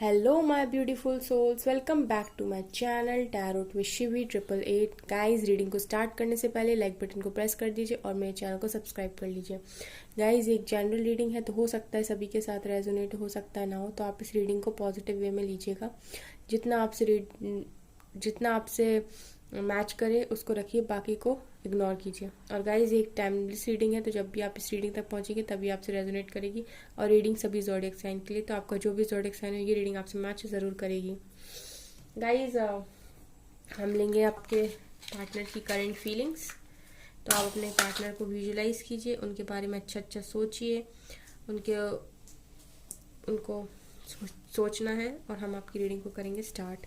Hello, my beautiful souls. Welcome back to my channel Tarot with Shivi 888. Guys reading को start करने से पहले like button को press कर दीजिए और मेरे चैनल को सब्सक्राइब कर लीजिए। गाइज एक जनरल रीडिंग है तो हो सकता है सभी के साथ रेजोनेट, हो सकता है ना हो, तो आप इस रीडिंग को पॉजिटिव वे में लीजिएगा। जितना आपसे मैच करे उसको रखिए, बाकी को इग्नोर कीजिए। और गाइज एक टाइमलेस रीडिंग है तो जब भी आप इस रीडिंग तक पहुंचेंगे तभी आपसे रेजोनेट करेगी। और रीडिंग सभी ज़ोडिएक साइन के लिए, तो आपका जो भी ज़ोडिएक साइन होगी रीडिंग आपसे मैच ज़रूर करेगी। गाइज हम लेंगे आपके पार्टनर की करंट फीलिंग्स। तो आप अपने पार्टनर को विजुलाइज कीजिए, उनके बारे में अच्छा सोचिए, उनको सोचना है और हम आपकी रीडिंग को करेंगे स्टार्ट।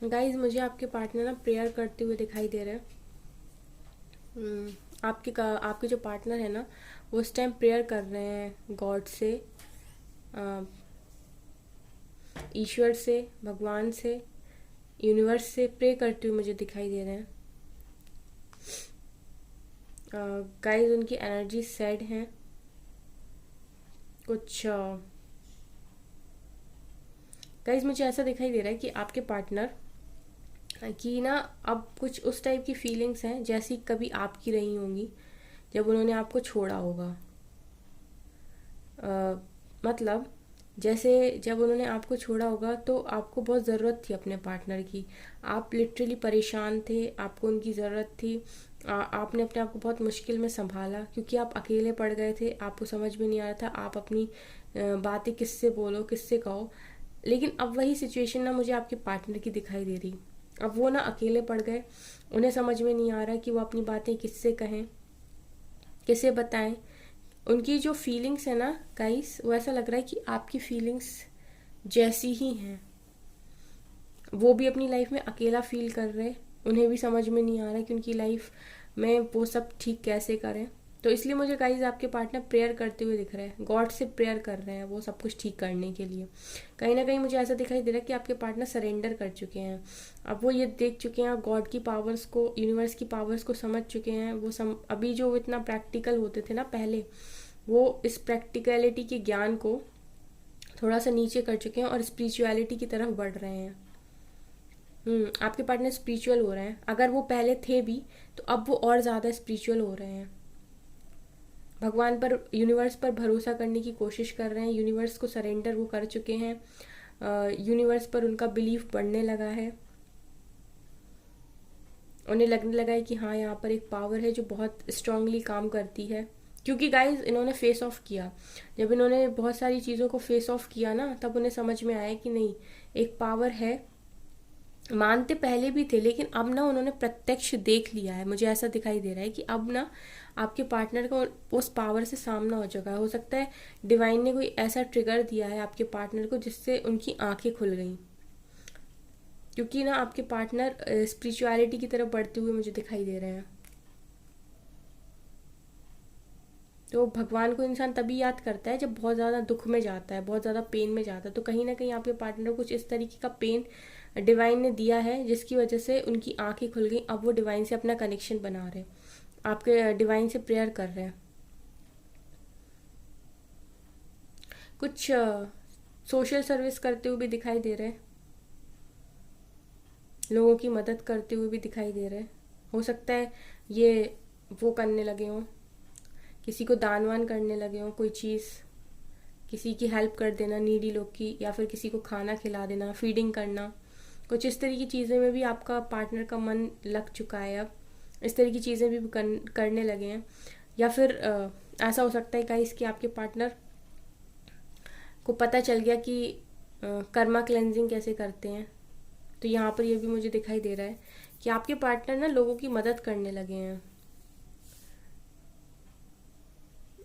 गाइज मुझे आपके पार्टनर ना प्रेयर करते हुए दिखाई दे रहे हैं। आपके जो पार्टनर है ना वो इस टाइम प्रेयर कर रहे हैं गॉड से, ईश्वर से, भगवान से, यूनिवर्स से प्रे करते हुए मुझे दिखाई दे रहे हैं। गाइज उनकी एनर्जी सैड है कुछ। गाइज मुझे ऐसा दिखाई दे रहा है कि आपके पार्टनर कि ना अब कुछ उस टाइप की फीलिंग्स हैं जैसी कभी आपकी रही होंगी जब उन्होंने आपको छोड़ा होगा। मतलब जैसे जब उन्होंने आपको छोड़ा होगा तो आपको बहुत ज़रूरत थी अपने पार्टनर की, आप लिटरली परेशान थे, आपको उनकी ज़रूरत थी। आपने अपने आप को बहुत मुश्किल में संभाला क्योंकि आप अकेले पड़ गए थे, आपको समझ में नहीं आ रहा था आप अपनी बातें किससे बोलो, किससे कहो। लेकिन अब वही सिचुएशन ना मुझे आपके पार्टनर की दिखाई दे रही। अब वो ना अकेले पड़ गए, उन्हें समझ में नहीं आ रहा कि वो अपनी बातें किससे कहें, किसे बताएं। उनकी जो फीलिंग्स है ना गाइस, वो ऐसा लग रहा है कि आपकी फीलिंग्स जैसी ही हैं। वो भी अपनी लाइफ में अकेला फील कर रहे, उन्हें भी समझ में नहीं आ रहा कि उनकी लाइफ में वो सब ठीक कैसे करें। तो इसलिए मुझे गाइज आपके पार्टनर प्रेयर करते हुए दिख रहे हैं, गॉड से प्रेयर कर रहे हैं वो सब कुछ ठीक करने के लिए। कहीं ना कहीं मुझे ऐसा दिखाई दे रहा है कि आपके पार्टनर सरेंडर कर चुके हैं। अब वो ये देख चुके हैं गॉड की पावर्स को, यूनिवर्स की पावर्स को समझ चुके हैं। अभी जो इतना प्रैक्टिकल होते थे ना पहले, वो इस प्रैक्टिकलिटी के ज्ञान को थोड़ा सा नीचे कर चुके हैं और स्पिरिचुअलिटी की तरफ बढ़ रहे हैं। आपके पार्टनर स्पिरिचुअल हो रहे हैं। अगर वो पहले थे भी तो अब वो और ज़्यादा स्पिरिचुअल हो रहे हैं। भगवान पर, यूनिवर्स पर भरोसा करने की कोशिश कर रहे हैं। यूनिवर्स को सरेंडर वो कर चुके हैं। यूनिवर्स पर उनका बिलीफ बढ़ने लगा है। उन्हें लगने लगा है कि हाँ यहाँ पर एक पावर है जो बहुत स्ट्रांगली काम करती है। क्योंकि गाइज इन्होंने फेस ऑफ किया, जब इन्होंने बहुत सारी चीज़ों को फेस ऑफ किया ना तब उन्हें समझ में आया कि नहीं, एक पावर है। मानते पहले भी थे लेकिन अब ना उन्होंने प्रत्यक्ष देख लिया है। मुझे ऐसा दिखाई दे रहा है कि अब ना आपके पार्टनर को उस पावर से सामना हो चुका है। हो सकता है डिवाइन ने कोई ऐसा ट्रिगर दिया है आपके पार्टनर को जिससे उनकी आंखें खुल गई। क्योंकि ना आपके पार्टनर स्पिरिचुअलिटी की तरफ बढ़ते हुए मुझे दिखाई दे रहे हैं। तो भगवान को इंसान तभी याद करता है जब बहुत ज़्यादा दुख में जाता है, बहुत ज़्यादा पेन में जाता है। तो कहीं ना कहीं आपके पार्टनर को कुछ इस तरीके का पेन डिवाइन ने दिया है जिसकी वजह से उनकी आंखें खुल गई। अब वो डिवाइन से अपना कनेक्शन बना रहे हैं, आपके डिवाइन से प्रेयर कर रहे हैं। कुछ सोशल सर्विस करते हुए भी दिखाई दे रहे हैं, लोगों की मदद करते हुए भी दिखाई दे रहे हैं। हो सकता है ये वो करने लगे हों, किसी को दान वान करने लगे हों, कोई चीज़, किसी की हेल्प कर देना नीडी लोग की, या फिर किसी को खाना खिला देना, फीडिंग करना। कुछ इस तरह की चीज़ें में भी आपका पार्टनर का मन लग चुका है। अब इस तरह की चीज़ें भी करने लगे हैं। या फिर ऐसा हो सकता है गाइस कि आपके पार्टनर को पता चल गया कि कर्मा क्लेंजिंग कैसे करते हैं। तो यहाँ पर ये भी मुझे दिखाई दे रहा है कि आपके पार्टनर ना लोगों की मदद करने लगे हैं।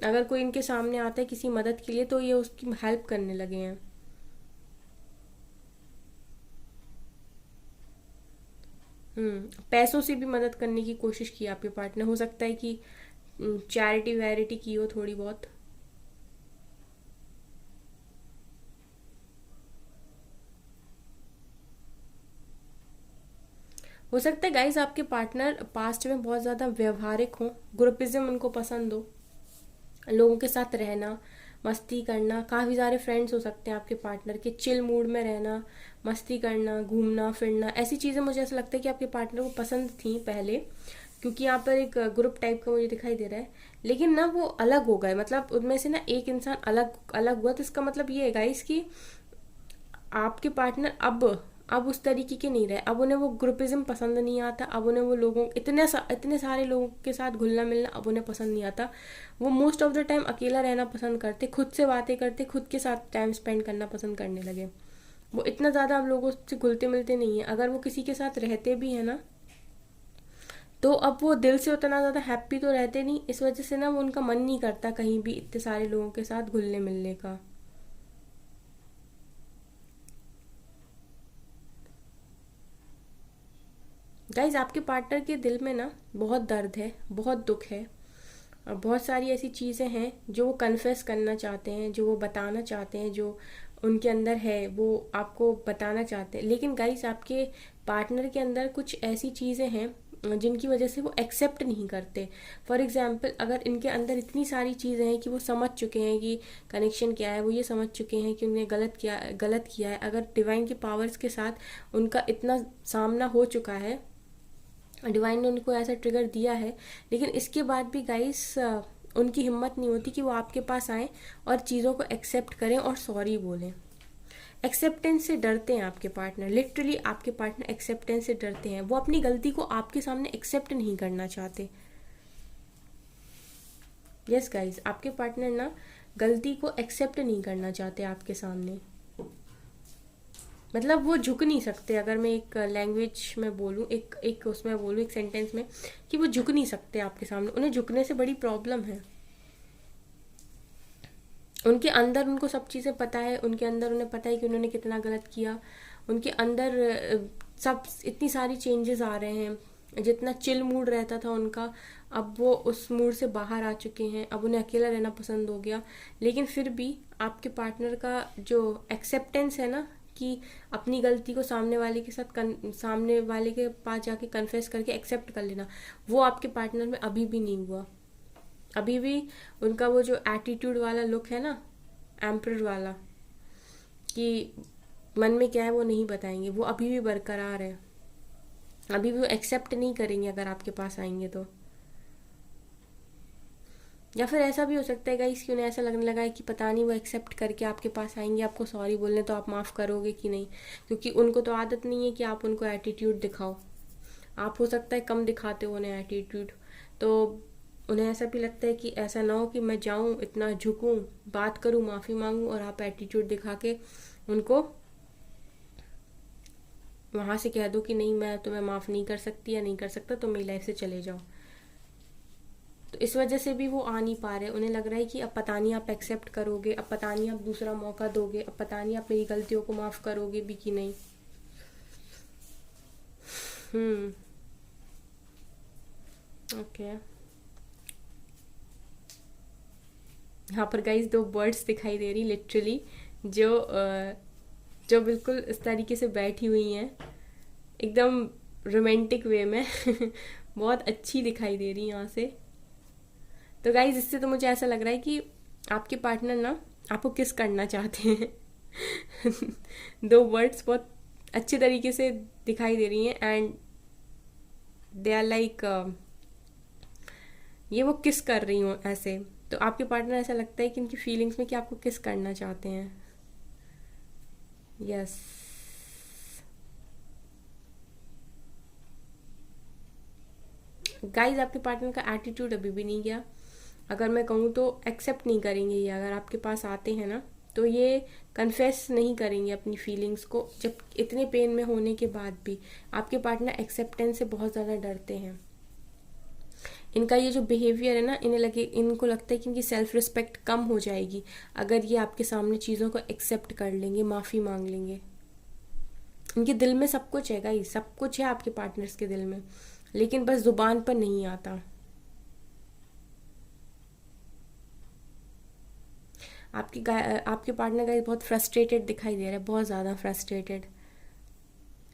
अगर कोई इनके सामने आता है किसी मदद के लिए तो ये उसकी हेल्प करने लगे हैं। पैसों से भी मदद करने की कोशिश की आपके पार्टनर, हो सकता है कि चैरिटी वैरिटी की हो थोड़ी बहुत। हो सकता है गाइस आपके पार्टनर पास्ट में बहुत ज़्यादा व्यवहारिक हो, ग्रुपिज्म उनको पसंद हो, लोगों के साथ रहना, मस्ती करना। काफ़ी सारे फ्रेंड्स हो सकते हैं आपके पार्टनर के, चिल मूड में रहना, मस्ती करना, घूमना फिरना, ऐसी चीज़ें मुझे ऐसा लगता है कि आपके पार्टनर को पसंद थी पहले, क्योंकि यहाँ पर एक ग्रुप टाइप का मुझे दिखाई दे रहा है। लेकिन ना वो अलग हो गए, मतलब उनमें से ना एक इंसान अलग अलग हुआ, तो इसका मतलब ये है गाइस कि आपके पार्टनर अब उस तरीके के नहीं रहे। अब उन्हें वो ग्रुपिज्म पसंद नहीं आता, अब उन्हें वो लोगों इतने सारे लोगों के साथ घुलना मिलना अब उन्हें पसंद नहीं आता। वो मोस्ट ऑफ द टाइम अकेला रहना पसंद करते, खुद से बातें करते, खुद के साथ टाइम स्पेंड करना पसंद करने लगे। वो इतना ज़्यादा अब लोगों से घुलते मिलते नहीं है। अगर वो किसी के साथ रहते भी हैं ना, तो अब वो दिल से उतना ज़्यादा हैप्पी तो रहते नहीं, इस वजह से ना वो उनका मन नहीं करता कहीं भी इतने सारे लोगों के साथ घुलने मिलने का। गाइज आपके पार्टनर के दिल में ना बहुत दर्द है, बहुत दुख है, और बहुत सारी ऐसी चीज़ें हैं जो वो कन्फेस करना चाहते हैं, जो वो बताना चाहते हैं, जो उनके अंदर है वो आपको बताना चाहते हैं। लेकिन गाइस आपके पार्टनर के अंदर कुछ ऐसी चीज़ें हैं जिनकी वजह से वो एक्सेप्ट नहीं करते। फॉर एग्जाम्पल, अगर इनके अंदर इतनी सारी चीज़ें हैं कि वो समझ चुके हैं कि कनेक्शन क्या है, वो ये समझ चुके हैं कि उन्हें गलत किया है, अगर डिवाइन की पावर्स के साथ उनका इतना सामना हो चुका है, डिवाइन ने उनको ऐसा ट्रिगर दिया है, लेकिन इसके बाद भी गाइस उनकी हिम्मत नहीं होती कि वो आपके पास आए और चीज़ों को एक्सेप्ट करें और सॉरी बोलें। एक्सेप्टेंस से डरते हैं आपके पार्टनर, लिटरली आपके पार्टनर एक्सेप्टेंस से डरते हैं। वो अपनी गलती को आपके सामने एक्सेप्ट नहीं करना चाहते। यस गाइस, आपके पार्टनर ना गलती को एक्सेप्ट नहीं करना चाहते आपके सामने, मतलब वो झुक नहीं सकते। अगर मैं एक लैंग्वेज में बोलूँ, एक उसमें बोलूँ, एक सेंटेंस में, कि वो झुक नहीं सकते आपके सामने, उन्हें झुकने से बड़ी प्रॉब्लम है। उनके अंदर उनको सब चीज़ें पता है, उनके अंदर उन्हें पता है कि उन्होंने कितना गलत किया, उनके अंदर सब इतनी सारी चेंजेस आ रहे हैं। जितना चिल मूड रहता था उनका, अब वो उस मूड से बाहर आ चुके हैं, अब उन्हें अकेला रहना पसंद हो गया। लेकिन फिर भी आपके पार्टनर का जो एक्सेप्टेंस है ना, कि अपनी गलती को सामने वाले के पास जाके कन्फेस करके एक्सेप्ट कर लेना, वो आपके पार्टनर में अभी भी नहीं हुआ। अभी भी उनका वो जो एटीट्यूड वाला लुक है ना, एम्पर वाला, कि मन में क्या है वो नहीं बताएंगे, वो अभी भी बरकरार है। अभी भी वो एक्सेप्ट नहीं करेंगे अगर आपके पास आएंगे तो। या फिर ऐसा भी हो सकता है गाइस कि उन्हें ऐसा लगने लगा है कि पता नहीं वो एक्सेप्ट करके आपके पास आएंगे आपको सॉरी बोलने, तो आप माफ़ करोगे कि नहीं, क्योंकि उनको तो आदत नहीं है कि आप उनको एटीट्यूड दिखाओ। आप हो सकता है कम दिखाते हो उन्हें एटीट्यूड, तो उन्हें ऐसा भी लगता है कि ऐसा ना हो कि मैं जाऊं इतना झुकूं, बात करूं, माफ़ी मांगूं, और आप एटीट्यूड दिखा के उनको वहाँ से कह दो कि नहीं मैं तुम्हें माफ़ नहीं कर सकती या नहीं कर सकता, तो मेरी लाइफ से चले जाओ। तो इस वजह से भी वो आ नहीं पा रहे। उन्हें लग रहा है कि अब पता नहीं आप एक्सेप्ट करोगे, अब पता नहीं आप दूसरा मौका दोगे, अब पता नहीं आप मेरी गलतियों को माफ़ करोगे भी कि नहीं। हम्म। ओके। यहाँ पर गाइस दो बर्ड्स दिखाई दे रही लिटरली, जो बिल्कुल इस तरीके से बैठी हुई हैं, एकदम रोमांटिक वे में बहुत अच्छी दिखाई दे रही यहाँ से। तो गाइज इससे तो मुझे ऐसा लग रहा है कि आपके पार्टनर ना आपको किस करना चाहते हैं दो वर्ड्स बहुत अच्छे तरीके से दिखाई दे रही हैं, एंड दे आर लाइक, ये वो किस कर रही हूँ ऐसे। तो आपके पार्टनर ऐसा लगता है कि इनकी फीलिंग्स में कि आपको किस करना चाहते हैं। यस। गाइज आपके पार्टनर का एटीट्यूड अभी भी नहीं गया। अगर मैं कहूँ तो एक्सेप्ट नहीं करेंगे ये, अगर आपके पास आते हैं ना तो ये कन्फेस नहीं करेंगे अपनी फीलिंग्स को, जब इतने पेन में होने के बाद भी। आपके पार्टनर एक्सेप्टेंस से बहुत ज़्यादा डरते हैं। इनका ये जो बिहेवियर है ना, इनको लगता है कि इनकी सेल्फ रिस्पेक्ट कम हो जाएगी अगर ये आपके सामने चीज़ों को एक्सेप्ट कर लेंगे, माफ़ी मांग लेंगे। इनके दिल में सब कुछ है गाइस, सब कुछ है आपके पार्टनर्स के दिल में, लेकिन बस जुबान पर नहीं आता। आपके पार्टनर गाइस बहुत फ्रस्ट्रेटेड दिखाई दे रहा है, बहुत ज़्यादा फ्रस्ट्रेटेड,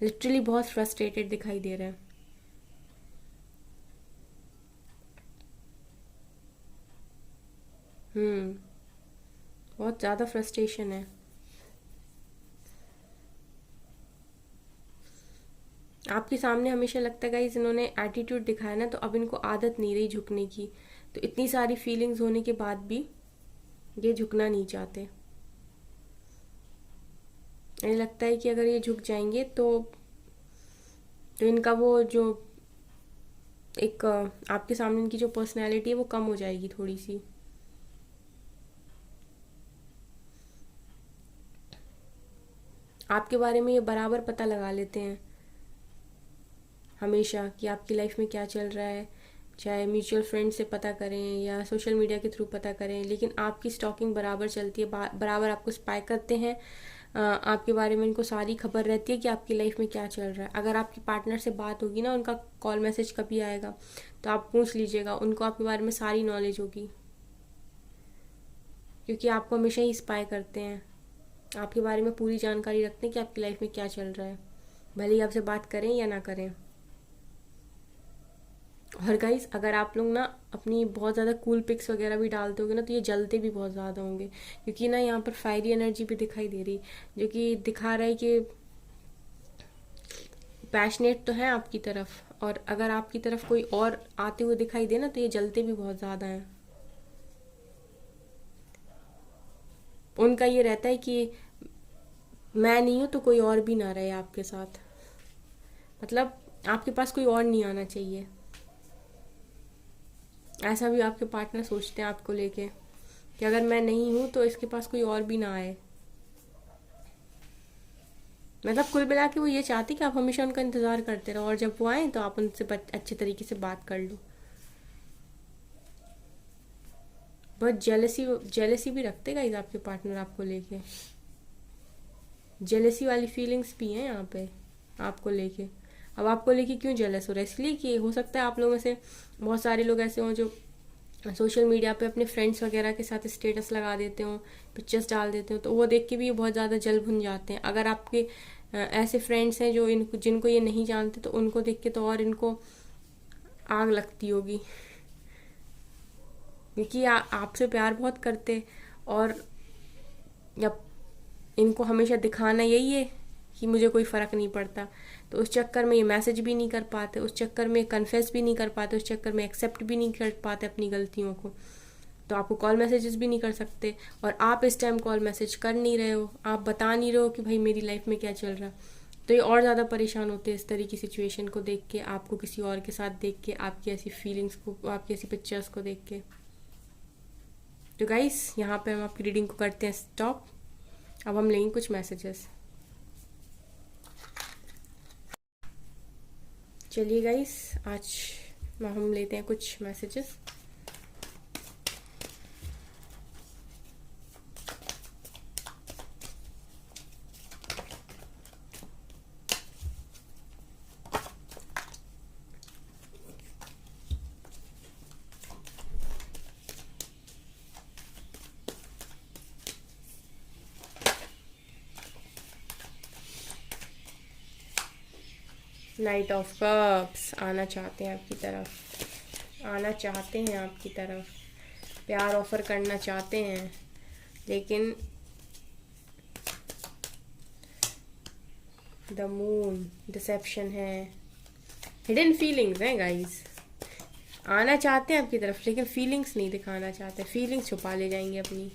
लिटरली बहुत फ्रस्ट्रेटेड दिखाई दे रहा है। हम्म। बहुत ज़्यादा फ्रस्ट्रेशन है। आपके सामने हमेशा लगता है गाइस इन्होंने एटीट्यूड दिखाया ना, तो अब इनको आदत नहीं रही झुकने की, तो इतनी सारी फीलिंग्स होने के बाद भी ये झुकना नहीं चाहते। इन्हें लगता है कि अगर ये झुक जाएंगे तो इनका वो जो एक आपके सामने इनकी जो पर्सनैलिटी है वो कम हो जाएगी थोड़ी सी। आपके बारे में ये बराबर पता लगा लेते हैं हमेशा कि आपकी लाइफ में क्या चल रहा है, चाहे म्यूचुअल फ्रेंड से पता करें या सोशल मीडिया के थ्रू पता करें, लेकिन आपकी स्टॉकिंग बराबर चलती है, बराबर आपको स्पाई करते हैं। आपके बारे में इनको सारी खबर रहती है कि आपकी लाइफ में क्या चल रहा है। अगर आपके पार्टनर से बात होगी ना, उनका कॉल मैसेज कभी आएगा तो आप पूछ लीजिएगा, उनको आपके बारे में सारी नॉलेज होगी, क्योंकि आपको हमेशा ही स्पाई करते हैं, आपके बारे में पूरी जानकारी रखते हैं कि आपकी लाइफ में क्या चल रहा है, भले ही आपसे बात करें या ना करें। और गाइस अगर आप लोग ना अपनी बहुत ज़्यादा कूल पिक्स वगैरह भी डालते होगे ना, तो ये जलते भी बहुत ज़्यादा होंगे, क्योंकि ना यहाँ पर फायरी एनर्जी भी दिखाई दे रही, जो कि दिखा रहा है कि पैशनेट तो है आपकी तरफ, और अगर आपकी तरफ कोई और आते हुए दिखाई दे ना, तो ये जलते भी बहुत ज़्यादा हैं। उनका ये रहता है कि मैं नहीं हूँ तो कोई और भी ना रहे आपके साथ, मतलब आपके पास कोई और नहीं आना चाहिए। ऐसा भी आपके पार्टनर सोचते हैं आपको लेके, कि अगर मैं नहीं हूँ तो इसके पास कोई और भी ना आए। मतलब कुल मिला के वो ये चाहती कि आप हमेशा उनका इंतज़ार करते रहो, और जब वो आए तो आप उनसे अच्छे तरीके से बात कर लो। बहुत जेलसी जेलसी भी रखते गाइस आपके पार्टनर आपको लेके, जेलसी वाली फीलिंग्स भी हैं यहाँ पे आपको लेके। अब आपको लेके क्यों जेलस हो रहा है? इसलिए कि हो सकता है आप लोगों में से बहुत सारे लोग ऐसे हों जो सोशल मीडिया पे अपने फ्रेंड्स वगैरह के साथ स्टेटस लगा देते हो, पिक्चर्स डाल देते हो, तो वो देख के भी ये बहुत ज़्यादा जल भुन जाते हैं। अगर आपके ऐसे फ्रेंड्स हैं जो इनको जिनको ये नहीं जानते, तो उनको देख के तो और इनको आग लगती होगी, क्योंकि आपसे प्यार बहुत करते, और जब इनको हमेशा दिखाना यही है कि मुझे कोई फ़र्क नहीं पड़ता, तो उस चक्कर में ये मैसेज भी नहीं कर पाते, उस चक्कर में कन्फेस भी नहीं कर पाते, उस चक्कर में एक्सेप्ट भी नहीं कर पाते अपनी गलतियों को, तो आपको कॉल मैसेजेस भी नहीं कर सकते। और आप इस टाइम कॉल मैसेज कर नहीं रहे हो, आप बता नहीं रहे हो कि भाई मेरी लाइफ में क्या चल रहा, तो ये और ज़्यादा परेशान होते हैं इस तरह की सिचुएशन को देख के, आपको किसी और के साथ देख के, आपकी ऐसी फीलिंग्स को, आपकी ऐसी पिक्चर्स को देख के। तो गाइस यहाँ पे हम आपकी रीडिंग को करते हैं स्टॉप। अब हम लेंगे कुछ मैसेजेस। चलिए गाइस आज हम लेते हैं कुछ मैसेजेस। नाइट ऑफ कप्स आना चाहते हैं आपकी तरफ, आना चाहते हैं आपकी तरफ, प्यार ऑफर करना चाहते हैं, लेकिन द मून डिसेप्शन है, हिडन फीलिंग्स हैं गाइस। आना चाहते हैं आपकी तरफ लेकिन फीलिंग्स नहीं दिखाना चाहते, फीलिंग्स छुपा ले जाएंगे अपनी।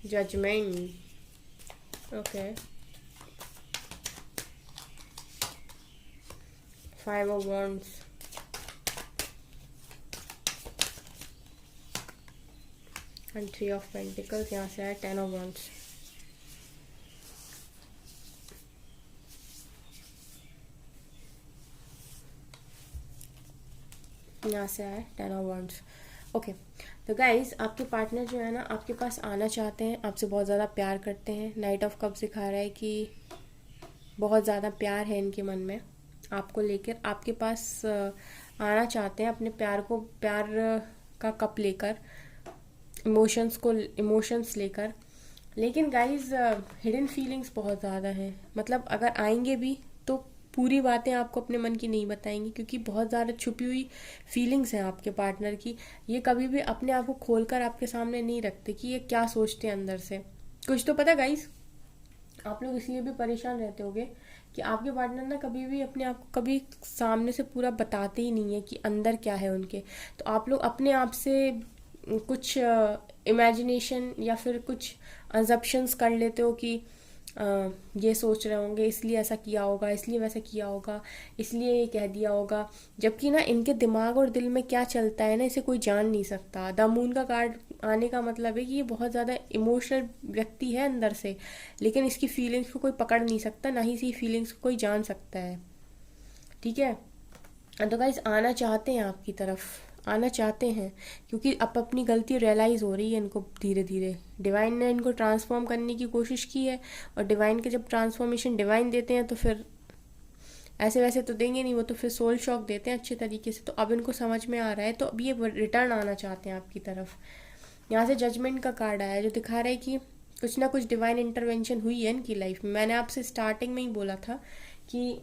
Judgement, okay. 5 of Wands, and 3 of Pentacles, यहाँ से आया 10 of Wands। यहाँ से आया 10 ऑफ वॉन्ड्स। ओके, तो गाइज आपके पार्टनर जो है ना आपके पास आना चाहते हैं, आपसे बहुत ज़्यादा प्यार करते हैं। नाइट ऑफ कप्स दिखा रहा है कि बहुत ज़्यादा प्यार है इनके मन में आपको लेकर, आपके पास आना चाहते हैं अपने प्यार का कप लेकर, इमोशंस लेकर। लेकिन गाइज हिडन फीलिंग्स बहुत ज़्यादा हैं, मतलब अगर आएंगे भी तो पूरी बातें आपको अपने मन की नहीं बताएंगी, क्योंकि बहुत ज़्यादा छुपी हुई फीलिंग्स हैं आपके पार्टनर की। ये कभी भी अपने आप को खोलकर आपके सामने नहीं रखते कि ये क्या सोचते हैं अंदर से। कुछ तो पता गाइज, आप लोग इसलिए भी परेशान रहते होगे कि आपके पार्टनर ना कभी भी अपने आप को कभी सामने से पूरा बताते ही नहीं है कि अंदर क्या है उनके। तो आप लोग अपने आप से कुछ इमेजिनेशन या फिर कुछ अजम्पशंस कर लेते हो कि ये सोच रहे होंगे इसलिए ऐसा किया होगा, इसलिए वैसा किया होगा, इसलिए ये कह दिया होगा। जबकि ना इनके दिमाग और दिल में क्या चलता है ना, इसे कोई जान नहीं सकता। द मून का कार्ड आने का मतलब है कि ये बहुत ज़्यादा इमोशनल व्यक्ति है अंदर से, लेकिन इसकी फीलिंग्स को कोई पकड़ नहीं सकता, ना ही इसकी फीलिंग्स को कोई जान सकता है। ठीक है, तो गाइस आना चाहते हैं आपकी तरफ, आना चाहते हैं, क्योंकि अब अपनी गलती रियलाइज़ हो रही है इनको धीरे धीरे। डिवाइन ने इनको ट्रांसफॉर्म करने की कोशिश की है, और डिवाइन के जब ट्रांसफॉर्मेशन डिवाइन देते हैं तो फिर ऐसे वैसे तो देंगे नहीं, वो तो फिर सोल शॉक देते हैं अच्छे तरीके से। तो अब इनको समझ में आ रहा है, तो अब ये रिटर्न आना चाहते हैं आपकी तरफ। यहाँ से जजमेंट का कार्ड आया जो दिखा रहा है कि कुछ ना कुछ डिवाइन इंटरवेंशन हुई है इनकी लाइफ में। मैंने आपसे स्टार्टिंग में ही बोला था कि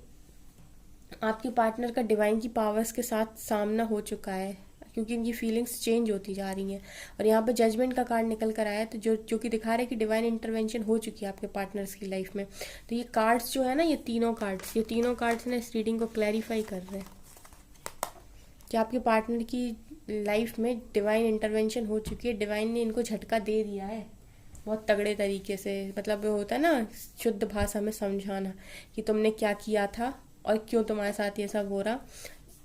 आपके पार्टनर का डिवाइन की पावर्स के साथ सामना हो चुका है, क्योंकि इनकी फीलिंग्स चेंज होती जा रही हैं। और यहाँ पे जजमेंट का कार्ड निकल कर आया, तो जो कि दिखा रहा है कि डिवाइन इंटरवेंशन हो चुकी है आपके पार्टनर्स की लाइफ में। तो ये कार्ड्स जो है ना, ये तीनों कार्ड्स ना इस रीडिंग को क्लैरिफाई कर रहे हैं कि आपके पार्टनर की लाइफ में डिवाइन इंटरवेंशन हो चुकी है। डिवाइन ने इनको झटका दे दिया है बहुत तगड़े तरीके से। मतलब वो होता है ना शुद्ध भाषा में समझाना कि तुमने क्या किया था और क्यों तुम्हारे साथ ये सब हो रहा।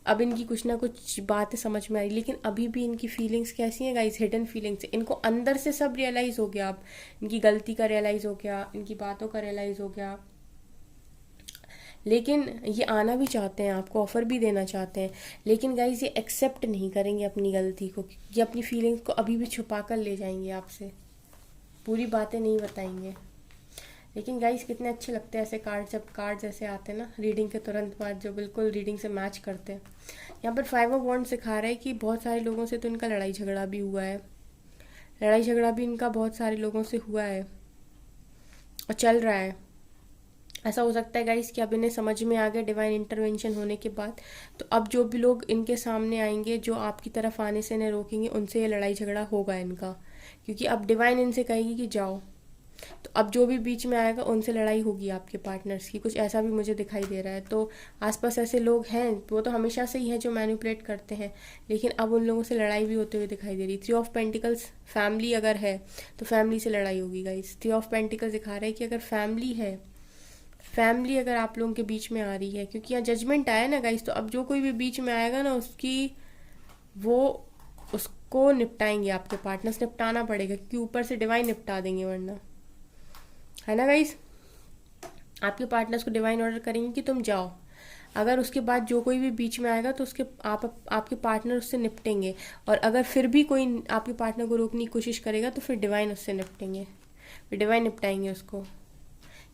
अब इनकी कुछ ना कुछ बातें समझ में आई, लेकिन अभी भी इनकी फीलिंग्स कैसी हैं गाइस, हिडन फीलिंग्स। इनको अंदर से सब रियलाइज़ हो गया, अब इनकी गलती का रियलाइज़ हो गया, इनकी बातों का रियलाइज़ हो गया। लेकिन ये आना भी चाहते हैं, आपको ऑफ़र भी देना चाहते हैं, लेकिन गाइस ये एक्सेप्ट नहीं करेंगे अपनी गलती को। ये अपनी फीलिंग्स को अभी भी छुपा कर ले जाएंगे आपसे, पूरी बातें नहीं बताएंगे। लेकिन गाइस कितने अच्छे लगते हैं ऐसे कार्ड, जब कार्ड जैसे आते हैं ना रीडिंग के तुरंत बाद, जो बिल्कुल रीडिंग से मैच करते हैं। यहाँ पर 5 ऑफ वॉन्ड्स सिखा रहा है कि बहुत सारे लोगों से तो इनका लड़ाई झगड़ा भी हुआ है। लड़ाई झगड़ा भी इनका बहुत सारे लोगों से हुआ है और चल रहा है। ऐसा हो सकता है गाइस कि अब इन्हें समझ में आ गया डिवाइन इंटरवेंशन होने के बाद, तो अब जो भी लोग इनके सामने आएंगे, जो आपकी तरफ आने से इन्हें रोकेंगे, उनसे ये लड़ाई झगड़ा होगा इनका, क्योंकि अब डिवाइन इनसे कहेगी कि जाओ। तो अब जो भी बीच में आएगा उनसे लड़ाई होगी आपके पार्टनर्स की, कुछ ऐसा भी मुझे दिखाई दे रहा है। तो आसपास ऐसे लोग हैं, वो तो हमेशा से ही है जो मैनिपुलेट करते हैं, लेकिन अब उन लोगों से लड़ाई भी होते हुए दिखाई दे रही। 3 ऑफ पेंटिकल्स, फैमिली अगर है तो फैमिली से लड़ाई होगी गाइस। 3 ऑफ पेंटिकल्स दिखा रहा है कि अगर फैमिली है, फैमिली अगर आप लोगों के बीच में आ रही है, क्योंकि यहाँ जजमेंट आया ना गाइस, तो अब जो कोई भी बीच में आएगा ना उसको निपटाएंगे आपके पार्टनर्स, निपटाना पड़ेगा, क्योंकि ऊपर से डिवाइन निपटा देंगे वरना, है ना गाइस। आपके पार्टनर्स को डिवाइन ऑर्डर करेंगे कि तुम जाओ। अगर उसके बाद जो कोई भी बीच में आएगा तो आपके पार्टनर उससे निपटेंगे, और अगर फिर भी कोई आपके पार्टनर को रोकने की कोशिश करेगा तो फिर डिवाइन उससे निपटेंगे, फिर डिवाइन निपटाएंगे उसको।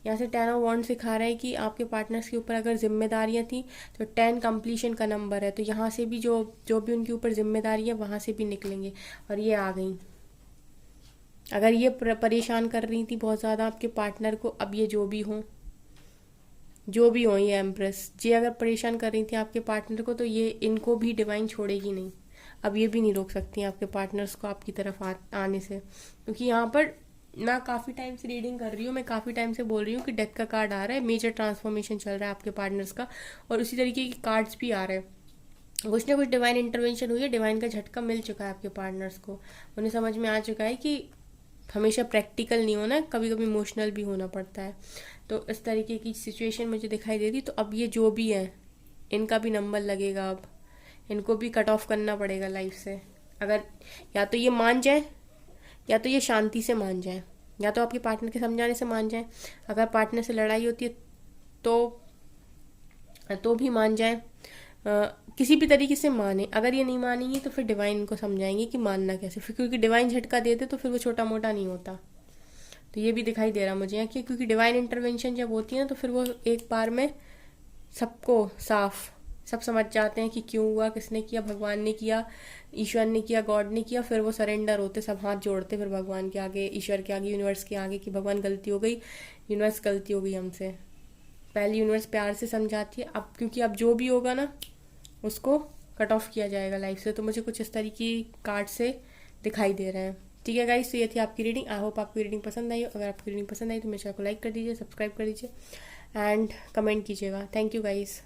यहाँ से 10 ऑफ वॉन्ड्स सिखा रहा है कि आपके पार्टनर्स के ऊपर अगर जिम्मेदारियाँ थी तो 10 कंप्लीशन का नंबर है, तो यहाँ से भी जो भी उनके ऊपर जिम्मेदारी है वहाँ से भी निकलेंगे, और ये आ गई। अगर ये परेशान कर रही थी बहुत ज़्यादा आपके पार्टनर को, अब ये जो भी हों ये एम्प्रेस जी अगर परेशान कर रही थी आपके पार्टनर को, तो ये इनको भी डिवाइन छोड़ेगी नहीं। अब ये भी नहीं रोक सकती आपके पार्टनर्स को आपकी तरफ आने से, क्योंकि यहाँ पर मैं काफ़ी टाइम से रीडिंग कर रही हूँ, मैं काफ़ी टाइम से बोल रही हूँ कि डेथ का कार्ड आ रहा है, मेजर ट्रांसफॉर्मेशन चल रहा है आपके पार्टनर्स का, और उसी तरीके के कार्ड्स भी आ रहे हैं। कुछ ना कुछ डिवाइन इंटरवेंशन हुई है, डिवाइन का झटका मिल चुका है आपके पार्टनर्स को। उन्हें समझ में आ चुका है कि हमेशा प्रैक्टिकल नहीं होना, कभी कभी इमोशनल भी होना पड़ता है। तो इस तरीके की सिचुएशन मुझे दिखाई दे रही। तो अब ये जो भी है इनका भी नंबर लगेगा, अब इनको भी कट ऑफ करना पड़ेगा लाइफ से। अगर या तो ये मान जाए, या तो ये शांति से मान जाए, या तो आपके पार्टनर के समझाने से मान जाए। अगर पार्टनर से लड़ाई होती है तो भी मान जाए, किसी भी तरीके से माने। अगर ये नहीं मानेंगे तो फिर डिवाइन इनको समझाएंगे कि मानना कैसे, फिर क्योंकि डिवाइन झटका देते तो फिर वो छोटा मोटा नहीं होता। तो ये भी दिखाई दे रहा मुझे यहाँ कि क्योंकि डिवाइन इंटरवेंशन जब होती है ना तो फिर वो एक बार में सबको साफ सब समझ जाते हैं कि क्यों हुआ, किसने किया, भगवान ने किया, ईश्वर ने किया, गॉड ने किया। फिर वो सरेंडर होते, सब हाथ जोड़ते फिर भगवान के आगे, ईश्वर के आगे, यूनिवर्स के आगे कि भगवान गलती हो गई, यूनिवर्स गलती हो गई हमसे। पहले यूनिवर्स प्यार से समझाती है, अब क्योंकि अब जो भी होगा ना उसको कट ऑफ किया जाएगा लाइफ से। तो मुझे कुछ इस तरीके कार्ड से दिखाई दे रहे हैं। ठीक है गाइस, तो ये थी आपकी रीडिंग। आई होप आपकी रीडिंग पसंद आई हो। अगर आपकी रीडिंग पसंद आई तो मेरे चैनल को लाइक कर दीजिए, सब्सक्राइब कर दीजिए एंड कमेंट कीजिएगा। Thank you guys.